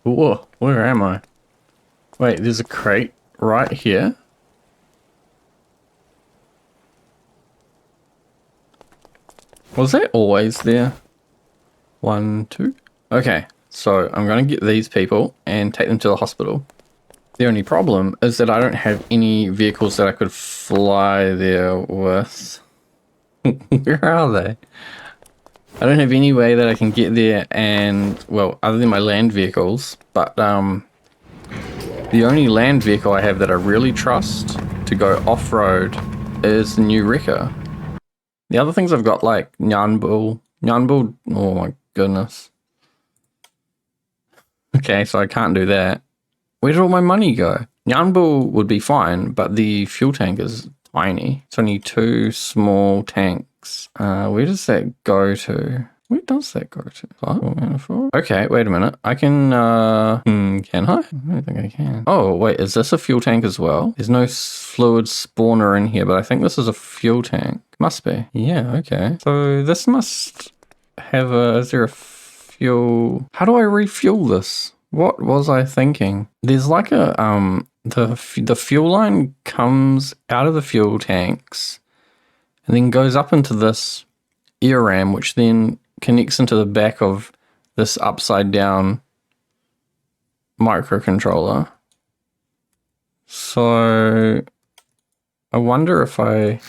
Whoa, where am I? Wait, there's a crate right here. Was that always there? 1, 2. Okay, so I'm going to get these people and take them to the hospital. The only problem is that I don't have any vehicles that I could fly there with. Where are they? I don't have any way that I can get there and, well, other than my land vehicles, but the only land vehicle I have that I really trust to go off-road is the new Wrecker. The other things I've got, like Nyanbul, oh my goodness. Okay, so I can't do that. Where did all my money go? Nyanbul would be fine, but the fuel tank is tiny. It's only 2 small tanks. Where does that go to? Where does that go to? 5, 4. Okay, wait a minute. I can I? I don't think I can. Oh, wait, is this a fuel tank as well? There's no fluid spawner in here, but I think this is a fuel tank. Must be. Yeah, okay. So this must have a, is there a fuel? How do I refuel this? What was I thinking? There's like a, the fuel line comes out of the fuel tanks and then goes up into this air ram, which then connects into the back of this upside down microcontroller. So I wonder if I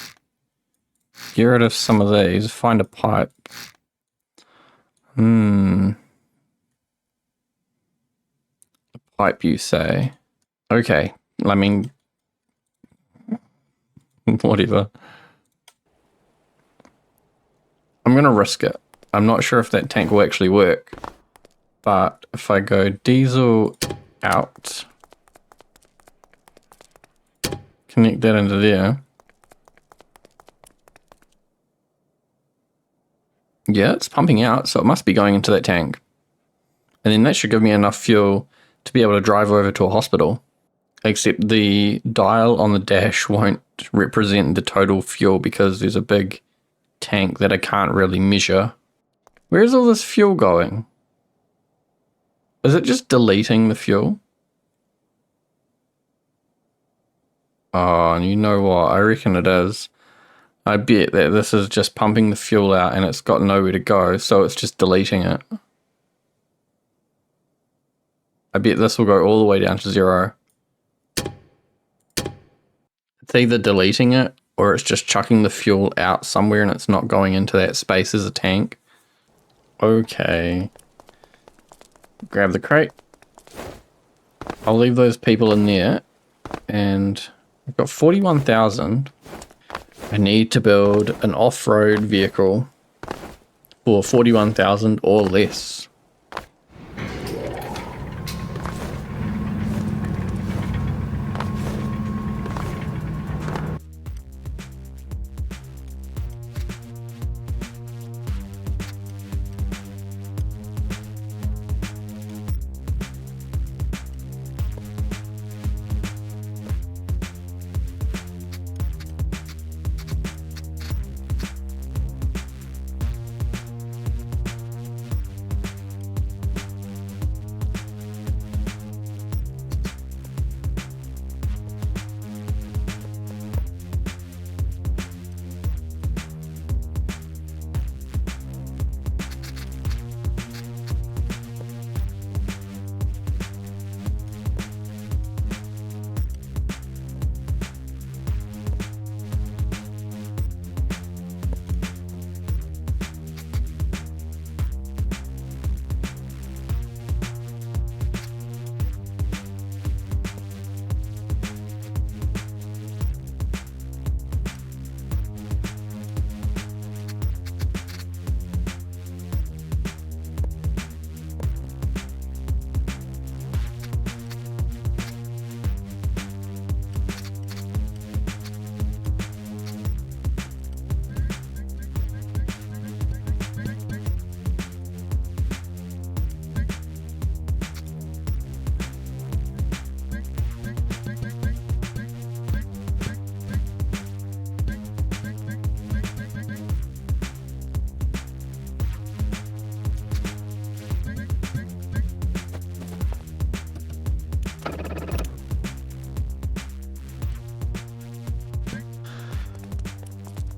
get rid of some of these, find a pipe. A pipe, you say? Okay, I mean, whatever. I'm gonna risk it. I'm not sure if that tank will actually work, but if I go diesel out, connect that into there. Yeah, it's pumping out, so it must be going into that tank. And then that should give me enough fuel to be able to drive over to a hospital. Except the dial on the dash won't represent the total fuel because there's a big tank that I can't really measure. Where's all this fuel going? Is it just deleting the fuel? Oh, and you know what? I reckon it is. I bet that this is just pumping the fuel out and it's got nowhere to go, so it's just deleting it. I bet this will go all the way down to 0. It's either deleting it or it's just chucking the fuel out somewhere and it's not going into that space as a tank. Okay. Grab the crate. I'll leave those people in there. And I've got 41,000. I need to build an off-road vehicle for 41,000 or less.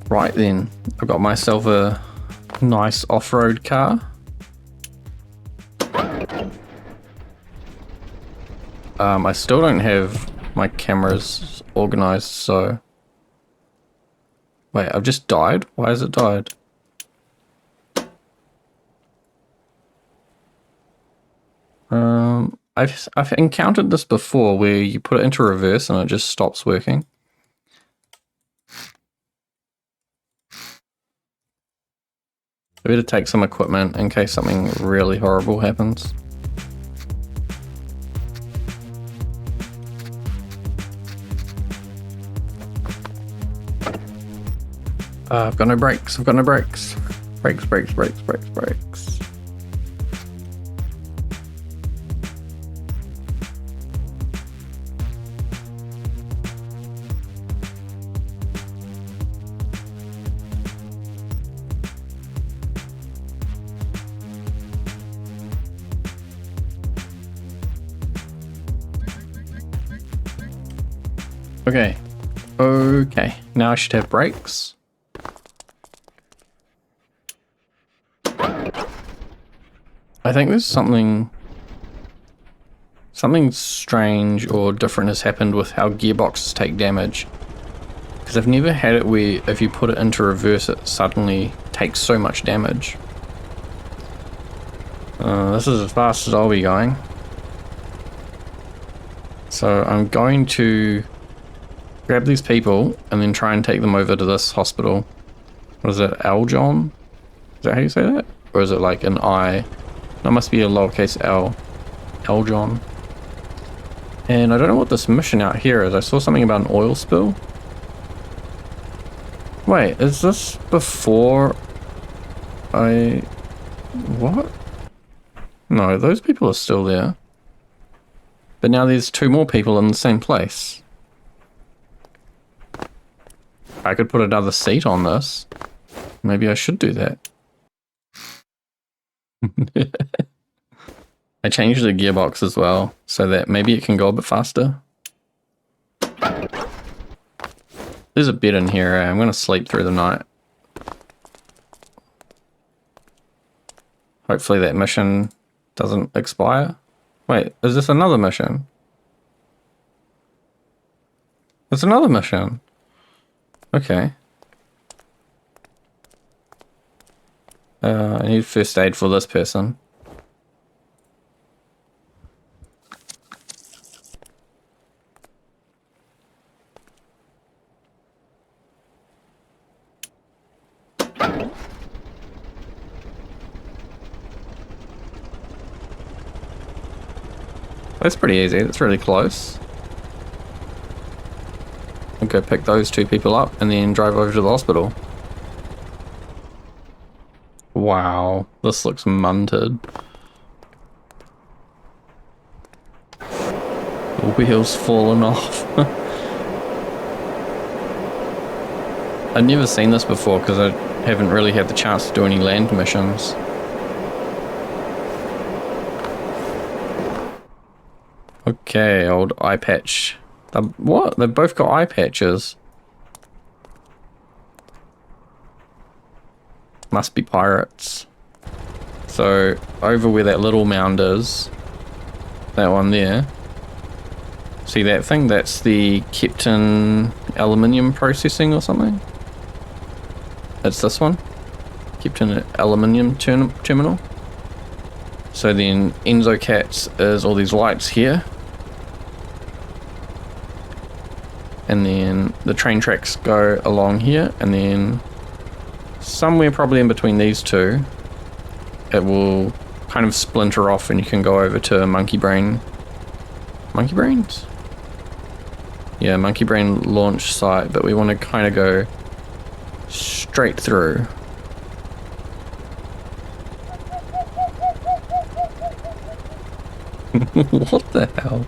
Right then, I've got myself a nice off-road car. I still don't have my cameras organized, so... Wait, I've just died? Why has it died? I've encountered this before where you put it into reverse and it just stops working. I better take some equipment in case something really horrible happens. I've got no brakes, I've got no brakes. Brakes, brakes, brakes, brakes, brakes. Okay. Okay. Now I should have brakes. I think there's something strange or different has happened with how gearboxes take damage. Because I've never had it where if you put it into reverse it suddenly takes so much damage. This is as fast as I'll be going. So I'm going to grab these people and then try and take them over to this hospital. What is it, Aljon? Is that how you say that? Or is it like an I? That must be a lowercase L. Aljon. And I don't know what this mission out here is. I saw something about an oil spill. Wait, is this before I... What? No, those people are still there. But now there's 2 more people in the same place. I could put another seat on this. Maybe I should do that. I changed the gearbox as well, so that maybe it can go a bit faster. There's a bed in here. I'm going to sleep through the night. Hopefully that mission doesn't expire. Wait, is this another mission? It's another mission. Okay. I need first aid for this person. That's pretty easy, that's really close. I'll go pick those 2 people up and then drive over to the hospital. Wow, this looks munted. The wheel's fallen off. I've never seen this before because I haven't really had the chance to do any land missions. Okay, old eye patch. What? They've both got eye patches. Must be pirates. So, over where that little mound is, that one there. See that thing? That's the Captain Aluminium Processing or something? It's this one. Captain Aluminium Terminal. So then Enzo Cats is all these lights here. And then the train tracks go along here, and then somewhere probably in between these 2 it will kind of splinter off and you can go over to Monkey Brain. Monkey Brains? Yeah, Monkey Brain launch site, but we want to kind of go straight through. What the hell?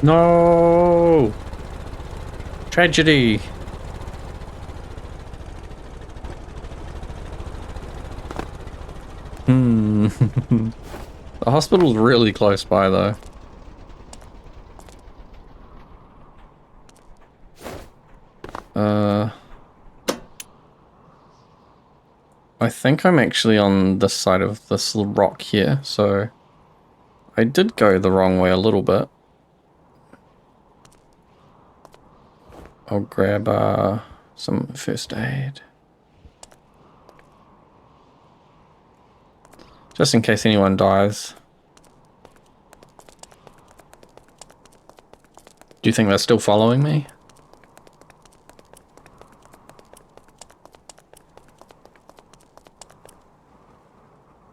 No! Tragedy! Hmm. The hospital's really close by, though. I think I'm actually on this side of this little rock here, so I did go the wrong way a little bit. I'll grab some first aid. Just in case anyone dies. Do you think they're still following me?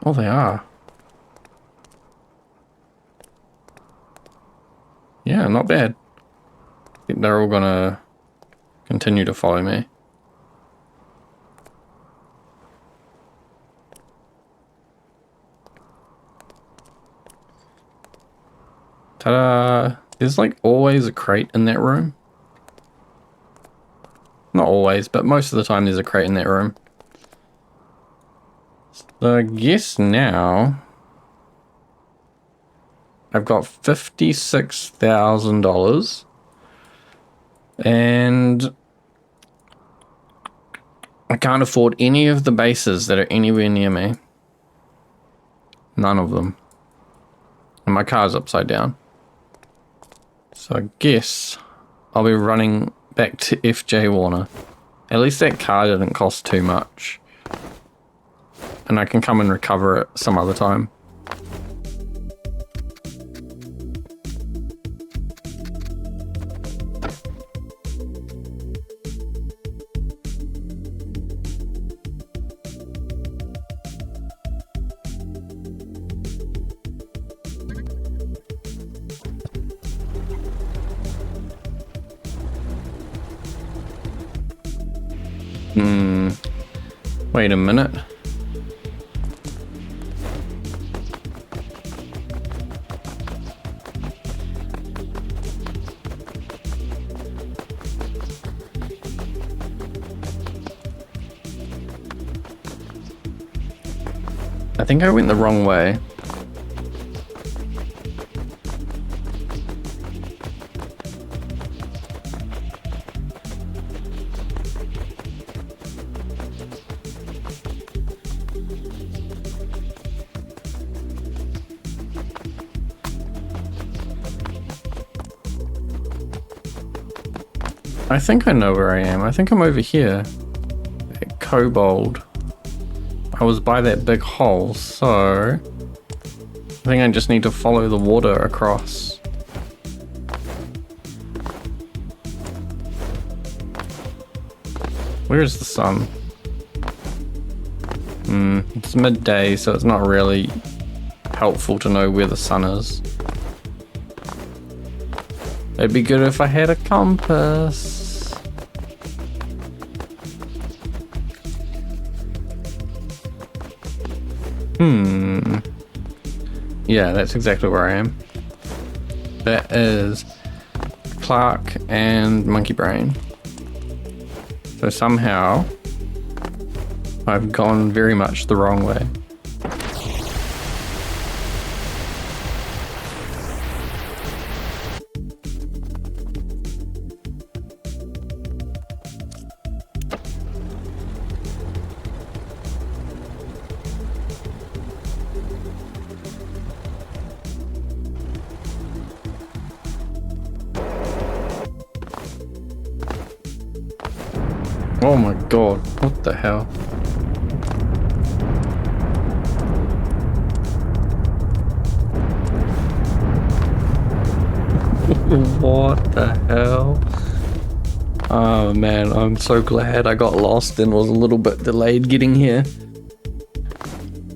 Oh, they are. Yeah, not bad. I think they're all gonna continue to follow me. Ta-da! There's like always a crate in that room. Not always, but most of the time there's a crate in that room. So I guess now I've got $56,000 and I can't afford any of the bases that are anywhere near me. None of them. And my car's upside down. So I guess I'll be running back to FJ Warner. At least that car didn't cost too much. And I can come and recover it some other time. Wait a minute. I think I went the wrong way. I think I know where I am. I think I'm over here. At Kobold. I was by that big hole, so I think I just need to follow the water across. Where is the sun? It's midday, so it's not really helpful to know where the sun is. It'd be good if I had a compass. Yeah, that's exactly where I am. That is Clark and Monkey Brain. So somehow I've gone very much the wrong way. Oh my god, what the hell? What the hell? Oh man, I'm so glad I got lost and was a little bit delayed getting here.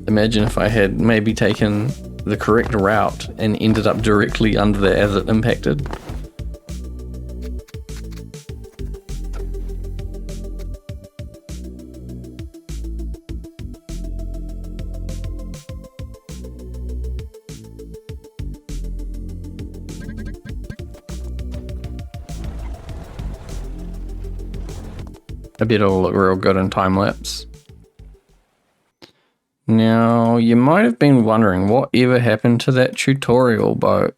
Imagine if I had maybe taken the correct route and ended up directly under there as it impacted. I bet it'll look real good in time lapse. Now, you might have been wondering what ever happened to that tutorial boat.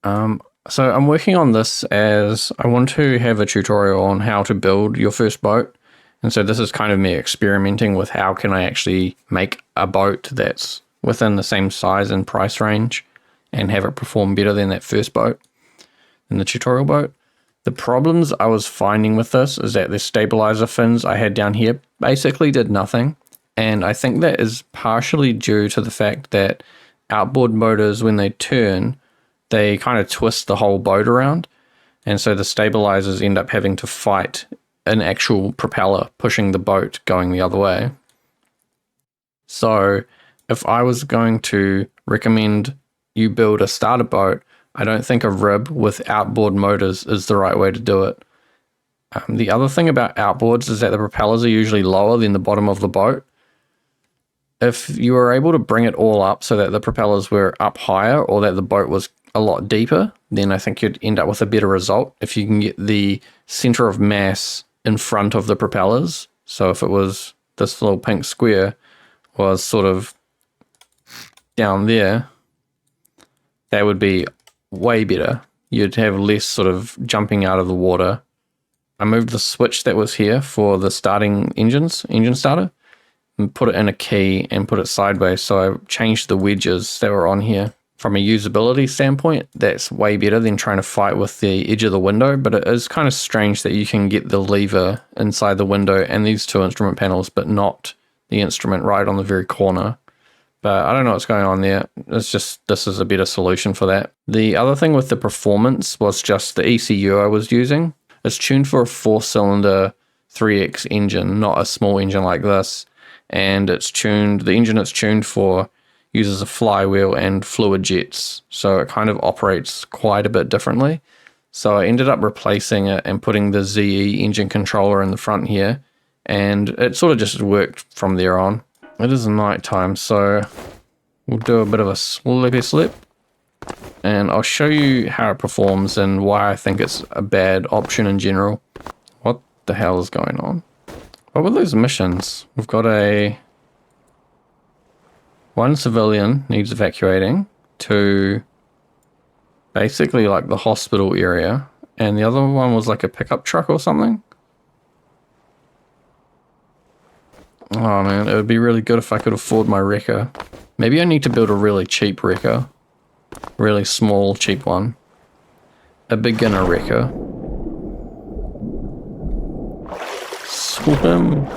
So I'm working on this as I want to have a tutorial on how to build your first boat. And so this is kind of me experimenting with how can I actually make a boat that's within the same size and price range and have it perform better than that first boat, than the tutorial boat. The problems I was finding with this is that the stabilizer fins I had down here basically did nothing. And I think that is partially due to the fact that outboard motors, when they turn, they kind of twist the whole boat around. And so the stabilizers end up having to fight an actual propeller pushing the boat going the other way. So if I was going to recommend you build a starter boat, I don't think a rib with outboard motors is the right way to do it. The other thing about outboards is that the propellers are usually lower than the bottom of the boat. If you were able to bring it all up so that the propellers were up higher or that the boat was a lot deeper, then I think you'd end up with a better result if you can get the center of mass in front of the propellers. So if it was this little pink square was sort of down there, that would be way better. You'd have less sort of jumping out of the water. I moved the switch that was here for the starting engine starter, and put it in a key and put it sideways. So I changed the wedges that were on here. From a usability standpoint, that's way better than trying to fight with the edge of the window, but it is kind of strange that you can get the lever inside the window and these two instrument panels, but not the instrument right on the very corner. But I don't know what's going on there. It's just, this is a better solution for that. The other thing with the performance was just the ECU I was using. It's tuned for a 4-cylinder 3X engine, not a small engine like this. And it's tuned, the engine it's tuned for uses a flywheel and fluid jets. So it kind of operates quite a bit differently. So I ended up replacing it and putting the ZE engine controller in the front here. And it sort of just worked from there on. It is night time, so we'll do a bit of a slippy slip. And I'll show you how it performs and why I think it's a bad option in general. What the hell is going on? What were those missions? We've got one civilian needs evacuating to basically like the hospital area, and the other one was like a pickup truck or something. Oh man, it would be really good if I could afford my wrecker. Maybe I need to build a really cheap wrecker. Really small, cheap one. A beginner wrecker. Swim.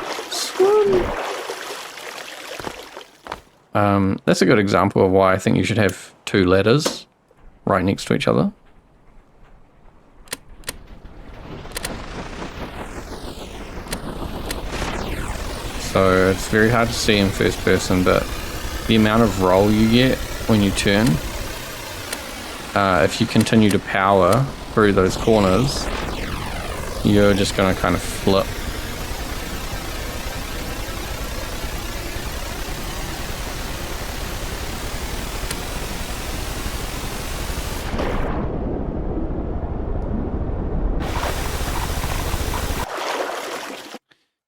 That's a good example of why I think you should have two ladders right next to each other. So it's very hard to see in first person, but the amount of roll you get when you turn, if you continue to power through those corners, you're just going to kind of flip.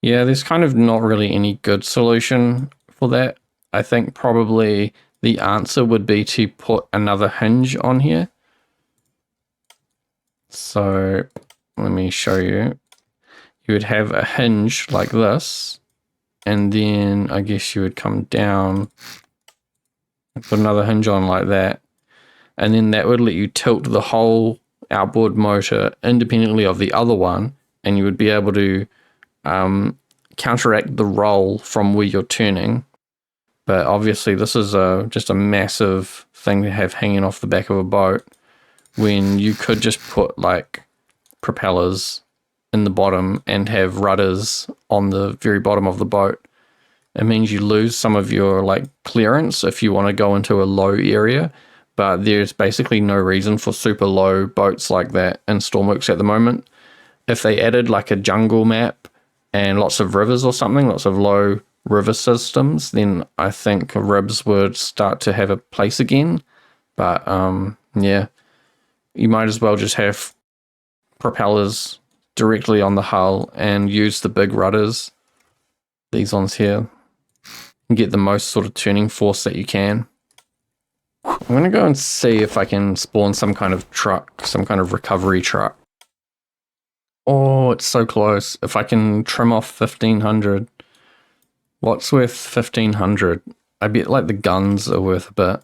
Yeah, there's kind of not really any good solution for that. I think probably the answer would be to put another hinge on here. So let me show you. You would have a hinge like this, and then I guess you would come down and put another hinge on like that. And then that would let you tilt the whole outboard motor independently of the other one, and you would be able to counteract the roll from where you're turning. But obviously this is just a massive thing to have hanging off the back of a boat, when you could just put like propellers in the bottom and have rudders on the very bottom of the boat. It means you lose some of your like clearance if you want to go into a low area, but there's basically no reason for super low boats like that in Stormworks at the moment. If they added like a jungle map and lots of rivers or something, lots of low river systems, then I think ribs would start to have a place again. But yeah, you might as well just have propellers directly on the hull and use the big rudders. These ones here. get the most sort of turning force that you can. I'm going to go and see if I can spawn some kind of truck, some kind of recovery truck. Oh, it's so close. If I can trim off 1500. What's worth 1500? I bet like the guns are worth a bit.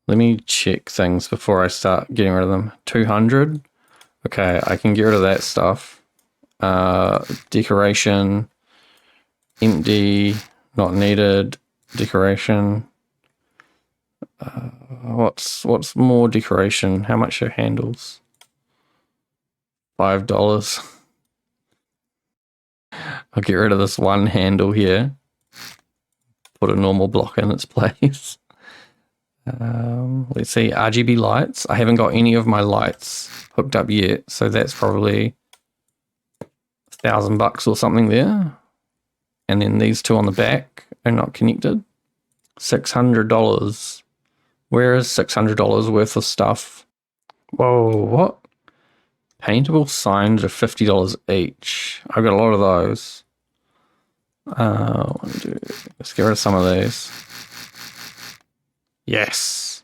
Let me check things before I start getting rid of them. 200. Okay, I can get rid of that stuff. Decoration. Empty. Not needed. Decoration. What's more decoration? How much are handles? $5. I'll get rid of this one handle here. Put a normal block in its place. Let's see, RGB lights. I haven't got any of my lights hooked up yet, so that's probably $1,000 or something there. And then these two on the back are not connected. $600. Where is $600 worth of stuff? Whoa, what? Paintable signs are $50 each. I've got a lot of those. Let's get rid of some of these. Yes.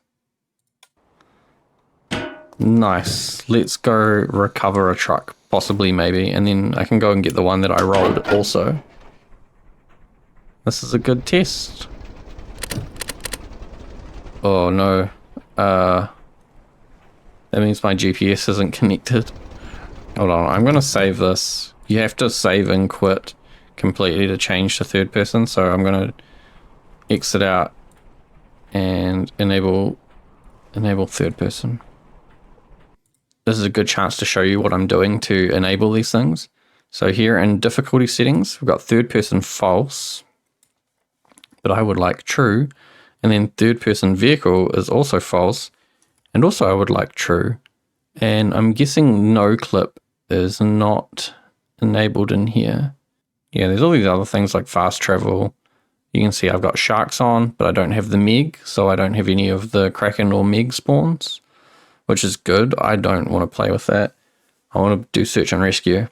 Nice. Let's go recover a truck, possibly, maybe, and then I can go and get the one that I rolled also. This is a good test. Oh no. That means my GPS isn't connected. Hold on, I'm gonna save this. You have to save and quit completely to change to third person, so I'm gonna exit out and enable third person. This is a good chance to show you what I'm doing to enable these things. So here in difficulty settings, we've got third person false, but I would like true. And then third person vehicle is also false, and also I would like true. And I'm guessing no clip is not enabled in here. Yeah, there's all these other things like fast travel. You can see I've got sharks on, but I don't have the Meg, so I don't have any of the Kraken or Meg spawns, which is good. I don't want to play with that. I want to do search and rescue.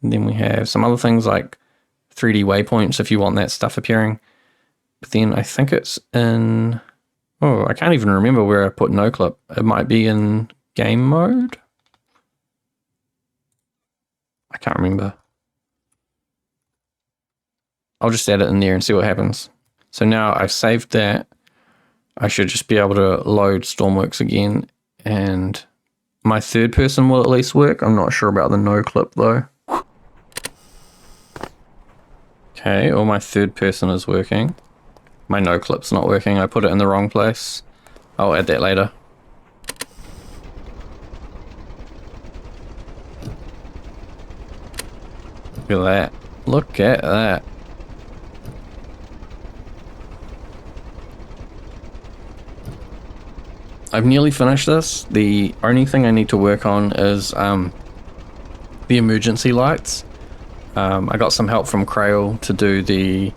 And then we have some other things like 3D waypoints if you want that stuff appearing. But then I think it's in... Oh, I can't even remember where I put no clip. It might be in game mode? I can't remember. I'll just add it in there and see what happens. So now I've saved that. I should just be able to load Stormworks again, and my third person will at least work. I'm not sure about the no clip though. Okay, or my third person is working. My no clip's not working. I put it in the wrong place. I'll add that later. Look at that. Look at that. I've nearly finished this. The only thing I need to work on is the emergency lights. I got some help from Crail to do the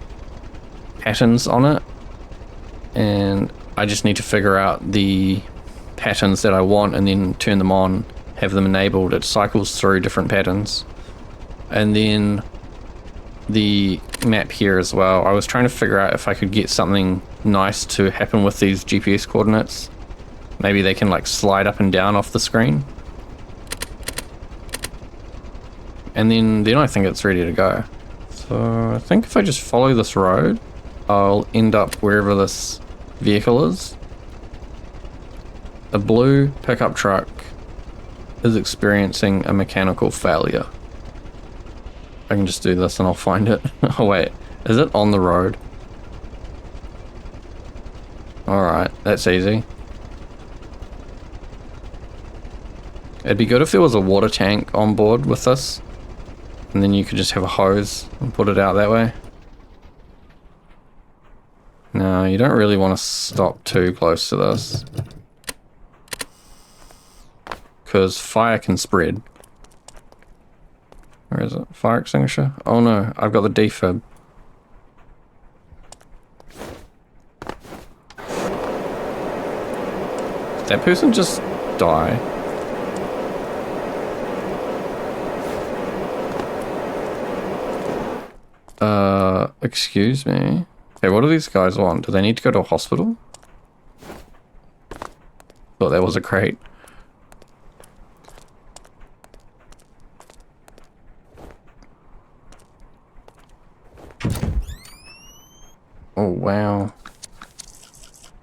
patterns on it, and I just need to figure out the patterns that I want and then turn them on, have them enabled. It cycles through different patterns. And then the map here as well. I was trying to figure out if I could get something nice to happen with these GPS coordinates. Maybe they can like slide up and down off the screen. And then I think it's ready to go. So I think if I just follow this road, I'll end up wherever this vehicle is. A blue pickup truck is experiencing a mechanical failure. I can just do this and I'll find it. Oh wait, is it on the road? Alright, that's easy. It'd be good if there was a water tank on board with this, and then you could just have a hose and put it out that way. No, you don't really want to stop too close to this, because fire can spread. Where is it? Fire extinguisher? Oh no, I've got the defib. Did that person just die? Excuse me. Okay, what do these guys want? Do they need to go to a hospital? Thought that was a crate. Oh, wow.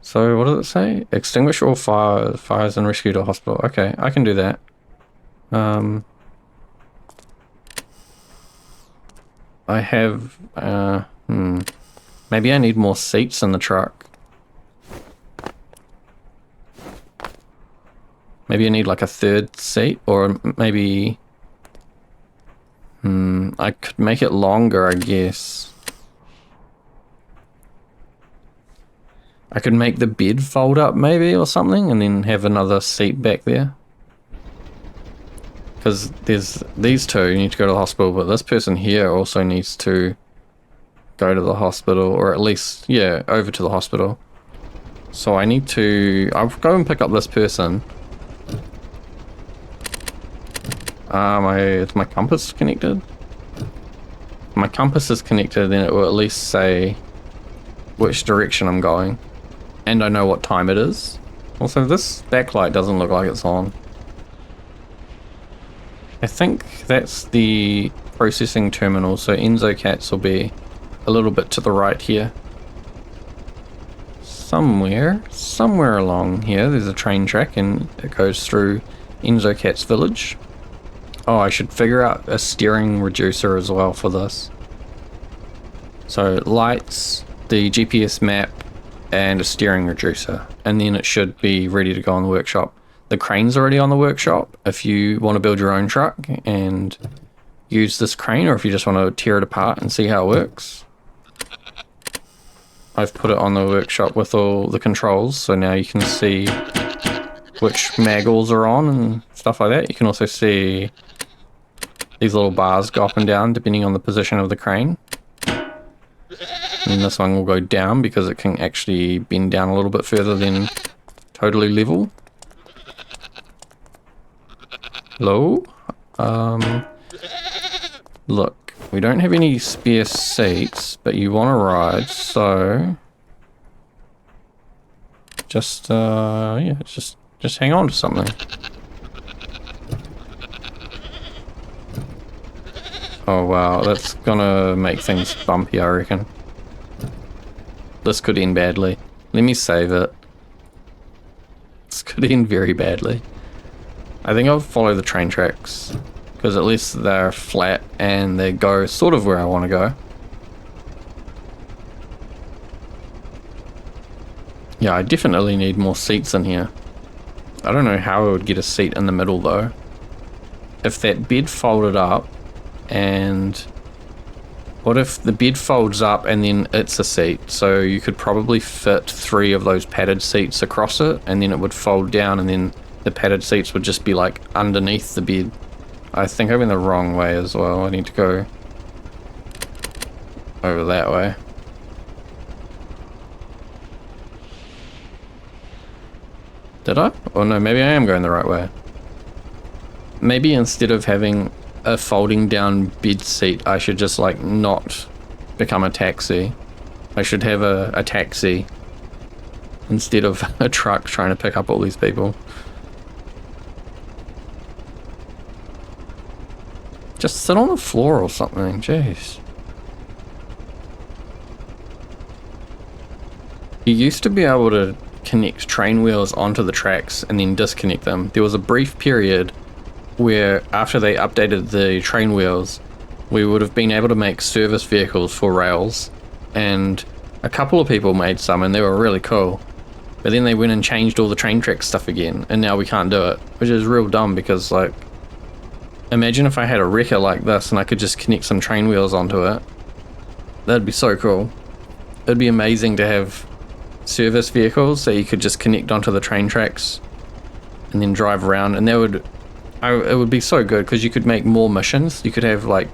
So, what does it say? Extinguish all fires and rescue to a hospital. Okay, I can do that. I have, maybe I need more seats in the truck. Maybe I need like a third seat, or maybe, I could make it longer, I guess. I could make the bed fold up maybe or something and then have another seat back there. Because there's these two, you need to go to the hospital, but this person here also needs to go to the hospital, or at least, yeah, over to the hospital. So I need to, I'll go and pick up this person. Is my compass connected? If my compass is connected, then it will at least say which direction I'm going. And I know what time it is. Also, this backlight doesn't look like it's on. I think that's the processing terminal, so Enzo Cats will be a little bit to the right here. Somewhere along here, there's a train track and it goes through Enzo Cat's village. Oh, I should figure out a steering reducer as well for this. So lights, the GPS map, and a steering reducer, and then it should be ready to go in the workshop. The crane's already on the workshop if you want to build your own truck and use this crane, or if you just want to tear it apart and see how it works. I've put it on the workshop with all the controls, so now you can see which maggles are on and stuff like that. You can also see these little bars go up and down depending on the position of the crane. And this one will go down because it can actually bend down a little bit further than totally level. Hello? Look, we don't have any spare seats, but you want to ride, so just yeah, just hang on to something. Oh wow, that's gonna make things bumpy, I reckon. This could end badly. Let me save it. This could end very badly. I think I'll follow the train tracks, because at least they're flat and they go sort of where I want to go. Yeah, I definitely need more seats in here. I don't know how I would get a seat in the middle though. If that bed folded up, and what if the bed folds up and then it's a seat? So you could probably fit 3 of those padded seats across it, and then it would fold down, and then the padded seats would just be like underneath the bed. I think I went the wrong way as well. I need to go over that way. Did I? Oh no, maybe I am going the right way. Maybe instead of having a folding down bed seat, I should just like not become a taxi. I should have a taxi instead of a truck trying to pick up all these people. Just sit on the floor or something, jeez. You used to be able to connect train wheels onto the tracks and then disconnect them. There was a brief period where after they updated the train wheels, we would have been able to make service vehicles for rails, and a couple of people made some and they were really cool. But then they went and changed all the train track stuff again, and now we can't do it, which is real dumb because, like, imagine if I had a wrecker like this and I could just connect some train wheels onto it. That'd be so cool. It'd be amazing to have service vehicles that you could just connect onto the train tracks and then drive around, and that would, it would be so good because you could make more missions. You could have like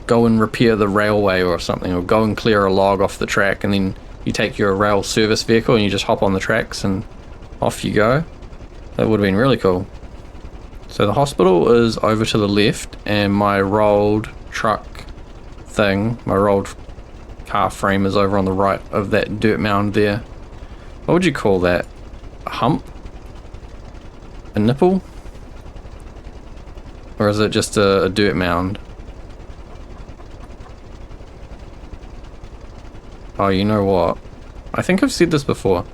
go and repair the railway or something, or go and clear a log off the track, and then you take your rail service vehicle and you just hop on the tracks and off you go. That would have been really cool. So the hospital is over to the left, and my rolled truck thing, my rolled car frame is over on the right of that dirt mound there. What would you call that? A hump? A nipple? Or is it just a dirt mound? Oh, you know what? I think I've said this before.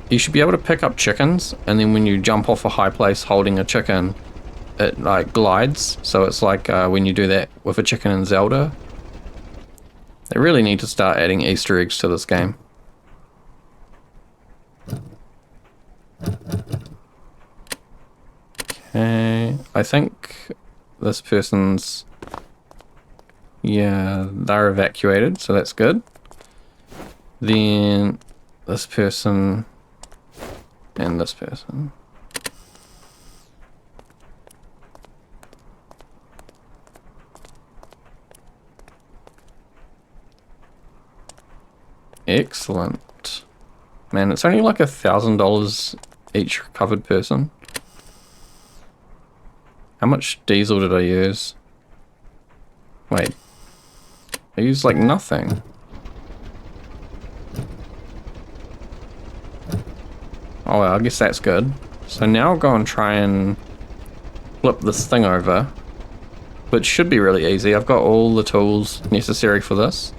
You should be able to pick up chickens, and then when you jump off a high place holding a chicken, it like glides. So it's like when you do that with a chicken in Zelda. They really need to start adding Easter eggs to this game. Okay, I think this person's... yeah, they're evacuated, so that's good. Then this person and this person. Excellent. Man, it's only like $1,000 each recovered person. How much diesel did I use? Wait. I used like nothing. Oh well, I guess that's good. So now I'll go and try and flip this thing over, which should be really easy. I've got all the tools necessary for this.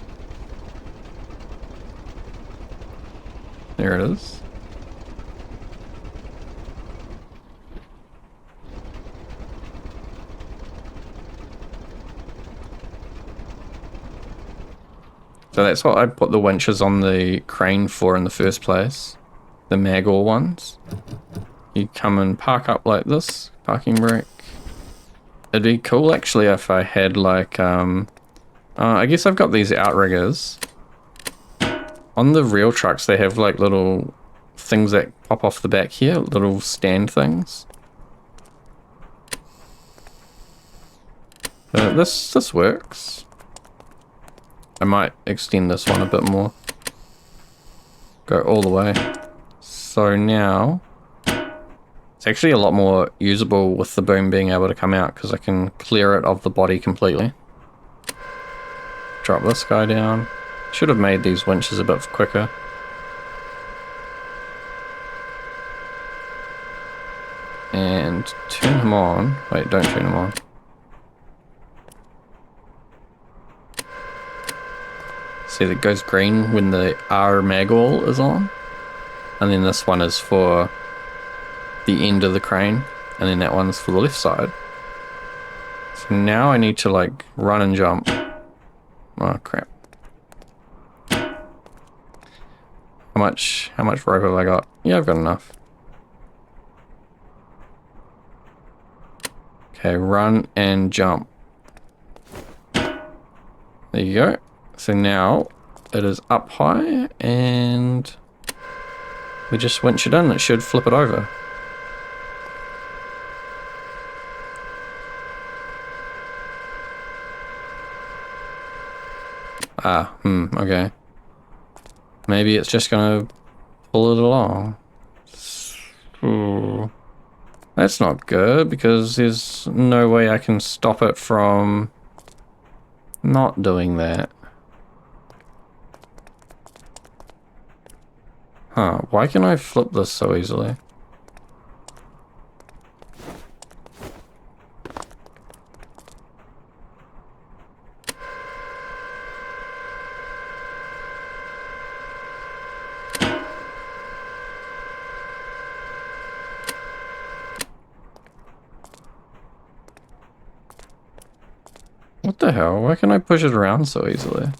There it is. So that's what I put the winches on the crane for in the first place. The Magor ones. You come and park up like this, parking brake. It'd be cool actually if I had like, I guess I've got these outriggers. On the real trucks they have like little things that pop off the back here, little stand things. This works. I might extend this one a bit more. Go all the way. So now, it's actually a lot more usable with the boom being able to come out because I can clear it of the body completely. Drop this guy down. Should have made these winches a bit quicker. And turn him on. Wait, don't turn him on. See, that goes green when the R Magwell is on. And then this one is for the end of the crane. And then that one's for the left side. So now I need to like run and jump. Oh crap. How much rope have I got? Yeah, I've got enough. Okay, run and jump. There you go. So now it is up high and we just winch it in. It should flip it over. Okay. Maybe it's just gonna pull it along. Ooh. That's not good because there's no way I can stop it from not doing that. Huh, why can I flip this so easily? What the hell? Why can I push it around so easily?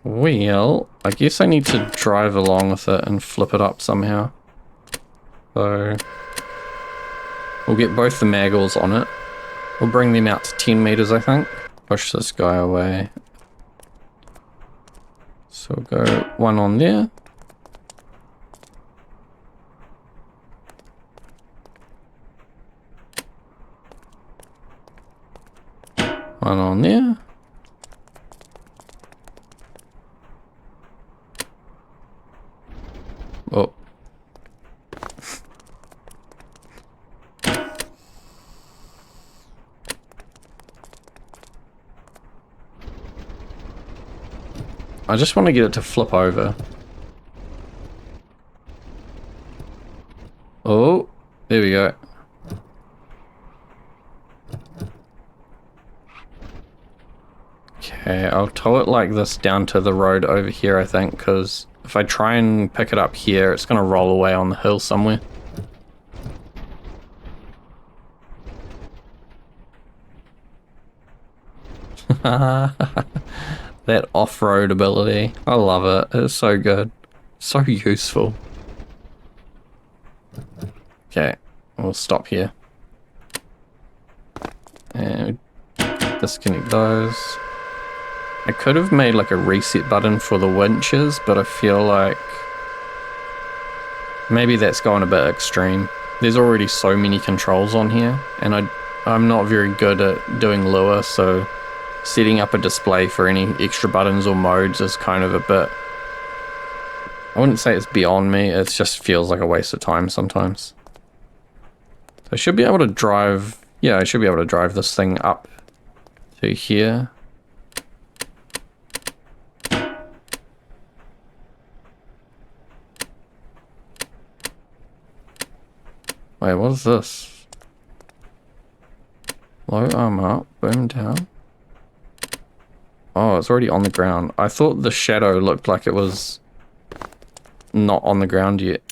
Well, I guess I need to drive along with it and flip it up somehow. So we'll get both the Magwells on it. We'll bring them out to 10 meters, I think. Push this guy away. So we'll go one on there. One on there. I just want to get it to flip over. Oh, there we go. Okay, I'll tow it like this down to the road over here, I think, because if I try and pick it up here, it's going to roll away on the hill somewhere. That off-road ability. I love it. It's so good. So useful. Okay, we'll stop here. And disconnect those. I could have made like a reset button for the winches, but I feel like maybe that's going a bit extreme. There's already so many controls on here, and I'm not very good at doing lure, so setting up a display for any extra buttons or modes is kind of a bit... I wouldn't say it's beyond me, it just feels like a waste of time sometimes. So I should be able to drive... Yeah, I should be able to drive this thing up to here. Wait, what is this? Low arm up, boom down. Oh, it's already on the ground. I thought the shadow looked like it was not on the ground yet.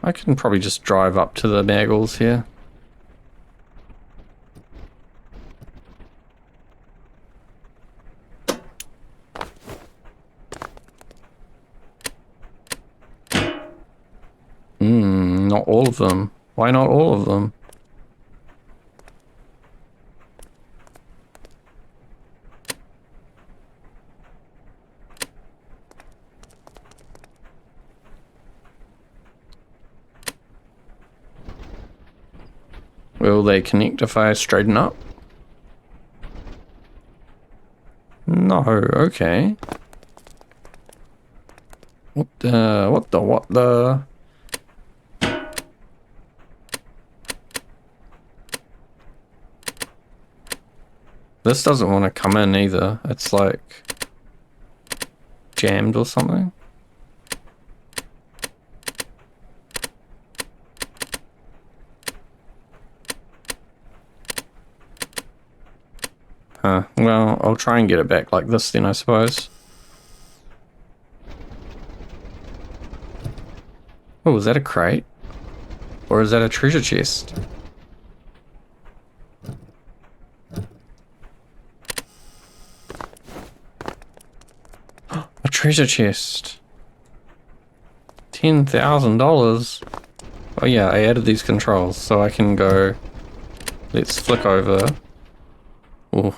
I can probably just drive up to the Maggles here. Not all of them. Why not all of them? Will they connect if I straighten up? No, okay. What the? This doesn't want to come in either. It's like jammed or something. Huh. Well, I'll try and get it back like this then, I suppose. Oh, is that a crate? Or is that a treasure chest? A treasure chest. $10,000. Oh yeah, I added these controls, so I can go... Let's flick over. Oh.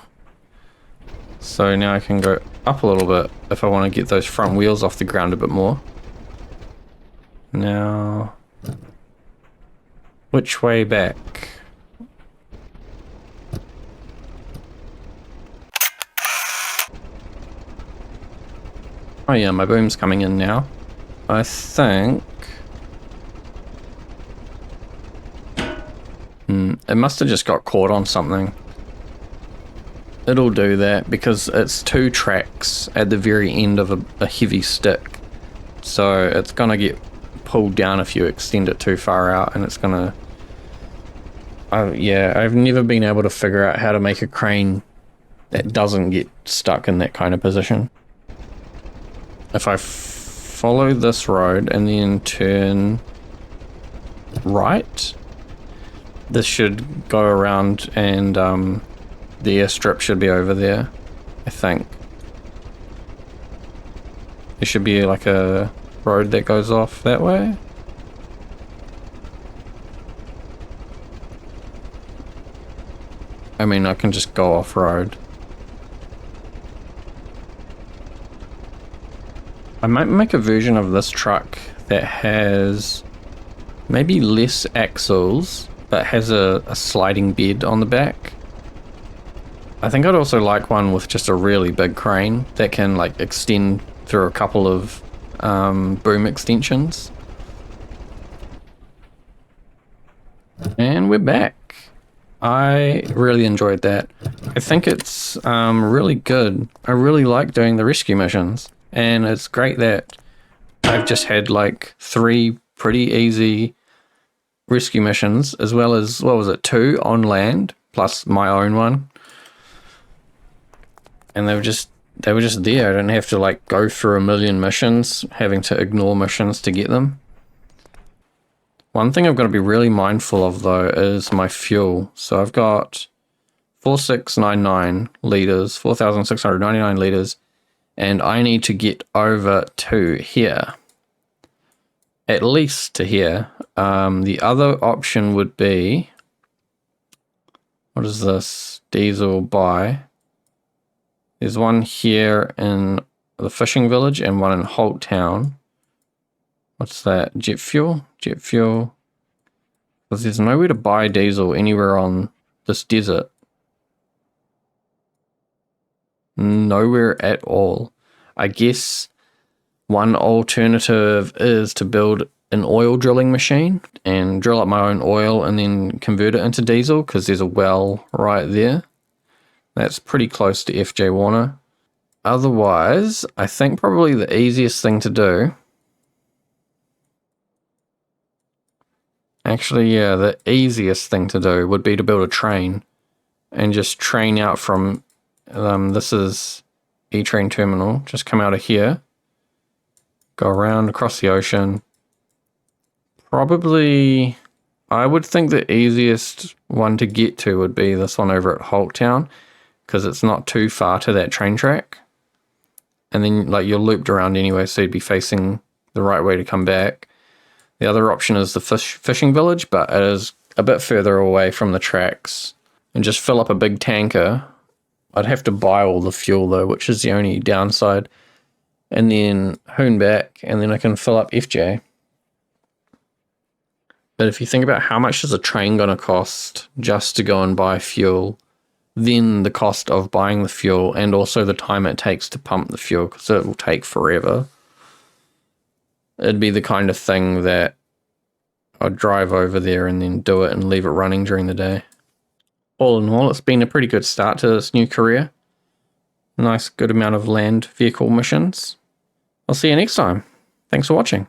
So now I can go up a little bit if I want to get those front wheels off the ground a bit more. Now... Which way back? Oh yeah, my boom's coming in now. I think... it must have just got caught on something. It'll do that because it's 2 tracks at the very end of a heavy stick. So it's gonna get pulled down if you extend it too far out, and it's gonna... yeah, I've never been able to figure out how to make a crane that doesn't get stuck in that kind of position. If I follow this road and then turn right, this should go around and the airstrip should be over there, I think. There should be like a road that goes off that way. I mean, I can just go off-road. I might make a version of this truck that has maybe less axles, but has a sliding bed on the back. I think I'd also like one with just a really big crane that can like extend through a couple of boom extensions. we're back. I really enjoyed that. I think it's really good. I really like doing the rescue missions, and it's great that I've just had like 3 pretty easy rescue missions, as well as, what was it, 2 on land plus my own one, and they were just there. I didn't have to like go through a million missions, having to ignore missions to get them. One thing I've got to be really mindful of though is my fuel. So I've got 4699 liters, 4699 liters, and I need to get over to here, at least to here. The other option would be, what is this? Diesel buy. There's one here in the fishing village and one in Holt Town. What's that? Jet fuel? Jet fuel. Because there's nowhere to buy diesel anywhere on this desert. Nowhere at all. I guess one alternative is to build an oil drilling machine and drill up my own oil and then convert it into diesel, because there's a well right there. That's pretty close to FJ Warner. Otherwise, I think probably the easiest thing to do, actually, yeah, the easiest thing to do would be to build a train and just train out from, this is E-Train Terminal, just come out of here, go around across the ocean. Probably, I would think the easiest one to get to would be this one over at Holt Town, because it's not too far to that train track. And then like you're looped around anyway, so you'd be facing the right way to come back. The other option is the fishing village, but it is a bit further away from the tracks. And just fill up a big tanker. I'd have to buy all the fuel though, which is the only downside. And then hoon back, and then I can fill up FJ. But if you think about how much is a train going to cost just to go and buy fuel, then the cost of buying the fuel, and also the time it takes to pump the fuel, because it will take forever. It'd be the kind of thing that I'd drive over there and then do it and leave it running during the day. All in all, it's been a pretty good start to this new career. Nice, good amount of land vehicle missions. I'll see you next time. Thanks for watching.